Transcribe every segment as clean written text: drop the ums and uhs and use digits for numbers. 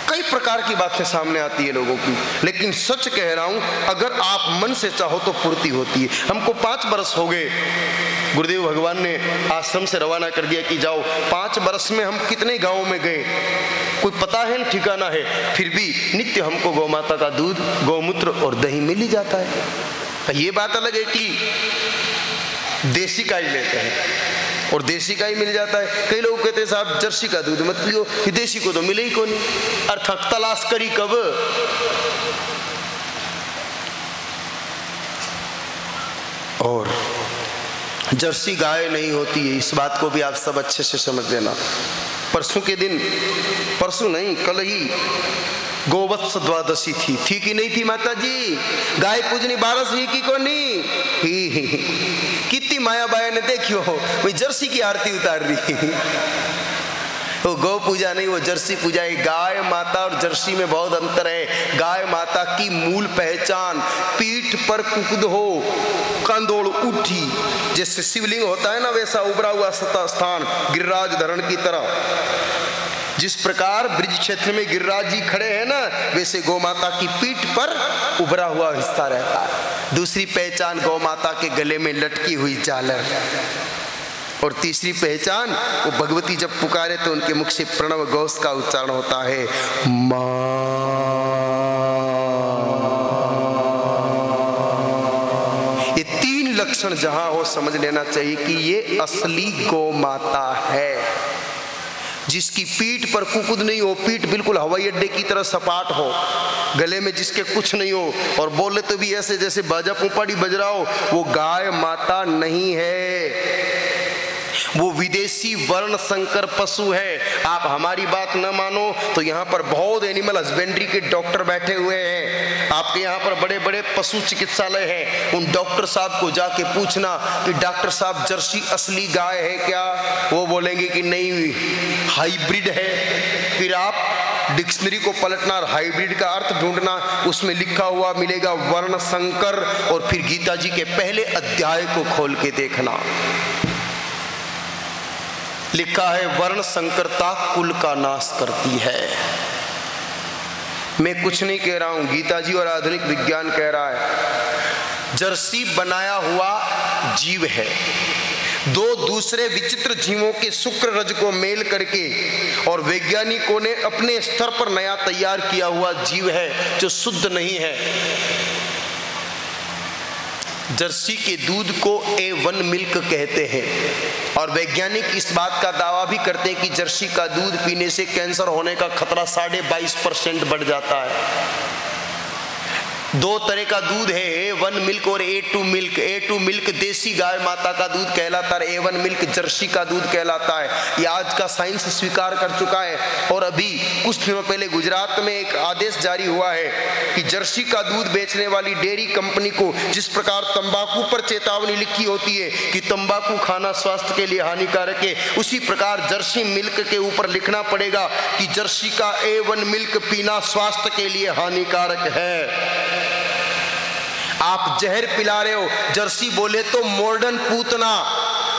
कई प्रकार की बातें सामने आती है लोगों की, लेकिन सच कह रहा हूं, अगर आप मन से चाहो तो पूर्ति होती है। हमको 5 बरस हो गए, गुरुदेव भगवान ने आश्रम से रवाना कर दिया कि जाओ। 5 बरस में हम कितने गांवों में गए कोई पता है न ठिकाना है, फिर भी नित्य हमको गौ माता का दूध, गौमूत्र और दही मिल ही जाता है। तो ये बात अलग है कि देसी गाय लेते हैं और देसी गाय मिल जाता है। कई लोग कहते हैं साहब जर्सी का दूध मत पियो, कि देसी को तो मिले ही कौन, अर्थात तलाश करी कब। और जर्सी गाय नहीं होती है, इस बात को भी आप सब अच्छे से समझ लेना। परसों के दिन, परसों नहीं कल ही गोवत्स द्वादशी थी कि नहीं थी माता जी? गाय पूजनी 12 ही की कोनी ही। कितनी माया बाया ने देखियो वही जर्सी की आरती उतार रही। वो गौ पूजा नहीं, वो जर्सी पूजा है। गाय माता और जर्सी में बहुत अंतर है। गाय माता की मूल पहचान पीठ पर कुकुद हो, कंदोड़ उठी, जैसे शिवलिंग होता है ना वैसा उभरा हुआ स्थान गिरिराज धरण की तरह। जिस प्रकार ब्रिज क्षेत्र में गिरिराज जी खड़े हैं ना, वैसे गौ माता की पीठ पर उभरा हुआ हिस्सा रहता है। दूसरी पहचान गौ माता के गले में लटकी हुई झालर। और तीसरी पहचान, वो भगवती जब पुकारे तो उनके मुख से प्रणव घोष का उच्चारण होता है, मां। ये 3 लक्षण जहां हो समझ लेना चाहिए कि ये असली गौ माता है, जिसकी पीठ पर कुकुद नहीं हो, पीठ बिल्कुल हवाई अड्डे की तरह सपाट हो, गले में जिसके कुछ नहीं हो और बोले तो भी ऐसे जैसे बाजा पुपाड़ी बज रहा हो, वो गाय माता नहीं है। वो विदेशी वर्ण संकर पशु है। आप हमारी बात न मानो तो यहाँ पर बहुत एनिमल हस्बेंड्री के डॉक्टर बैठे हुए हैं। आपके यहाँ पर बड़े बड़े पशु चिकित्सालय हैं, उन डॉक्टर साहब को जाके पूछना कि डॉक्टर साहब जर्सी असली गाय है क्या? वो बोलेंगे कि नहीं, हाइब्रिड है। फिर आप डिक्शनरी को पलटना और हाइब्रिड का अर्थ ढूंढना, उसमें लिखा हुआ मिलेगा वर्ण संकर, और फिर गीता जी के पहले अध्याय को खोल के देखना, लिखा है वर्ण संकरता कुल का नाश करती है। मैं कुछ नहीं कह रहा हूं, गीता जी और आधुनिक विज्ञान कह रहा है। जर्सी बनाया हुआ जीव है, 2 दूसरे विचित्र जीवों के शुक्र रज को मेल करके, और वैज्ञानिकों ने अपने स्तर पर नया तैयार किया हुआ जीव है जो शुद्ध नहीं है। जर्सी के दूध को A1 मिल्क कहते हैं, और वैज्ञानिक इस बात का दावा भी करते हैं कि जर्सी का दूध पीने से कैंसर होने का खतरा 22.5% बढ़ जाता है। 2 तरह का दूध है, A1 मिल्क और A2 मिल्क। A2 मिल्क देसी गाय माता का दूध कहलाता है, A1 मिल्क जर्सी का दूध कहलाता है। ये आज का साइंस स्वीकार कर चुका है। और अभी कुछ दिनों पहले गुजरात में एक आदेश जारी हुआ है कि जर्सी का दूध बेचने वाली डेयरी कंपनी को, जिस प्रकार तंबाकू पर चेतावनी लिखी होती है कि तंबाकू खाना स्वास्थ्य के लिए हानिकारक है, उसी प्रकार जर्सी मिल्क के ऊपर लिखना पड़ेगा कि जर्सी का A1 मिल्क पीना स्वास्थ्य के लिए हानिकारक है। आप जहर पिला रहे हो। जर्सी बोले तो मॉडर्न पूतना।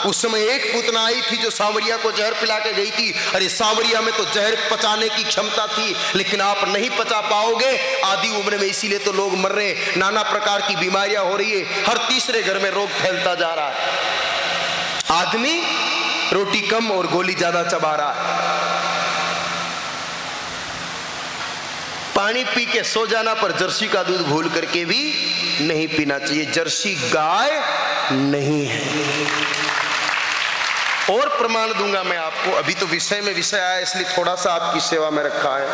उस समय एक पूतना आई थी जो सांवरिया को जहर पिला के गई थी। अरे सांवरिया में तो जहर पचाने की क्षमता थी, लेकिन आप नहीं पचा पाओगे आधी उम्र में, इसीलिए तो लोग मर रहे हैं। नाना प्रकार की बीमारियां हो रही है, हर तीसरे घर में रोग फैलता जा रहा है। आदमी रोटी कम और गोली ज्यादा चबा रहा है। पानी पी के सो जाना, पर जर्सी का दूध भूल करके भी नहीं पीना चाहिए। जर्सी गाय नहीं है। और प्रमाण दूंगा मैं आपको, अभी तो विषय में विषय आया इसलिए थोड़ा सा आपकी सेवा में रखा है।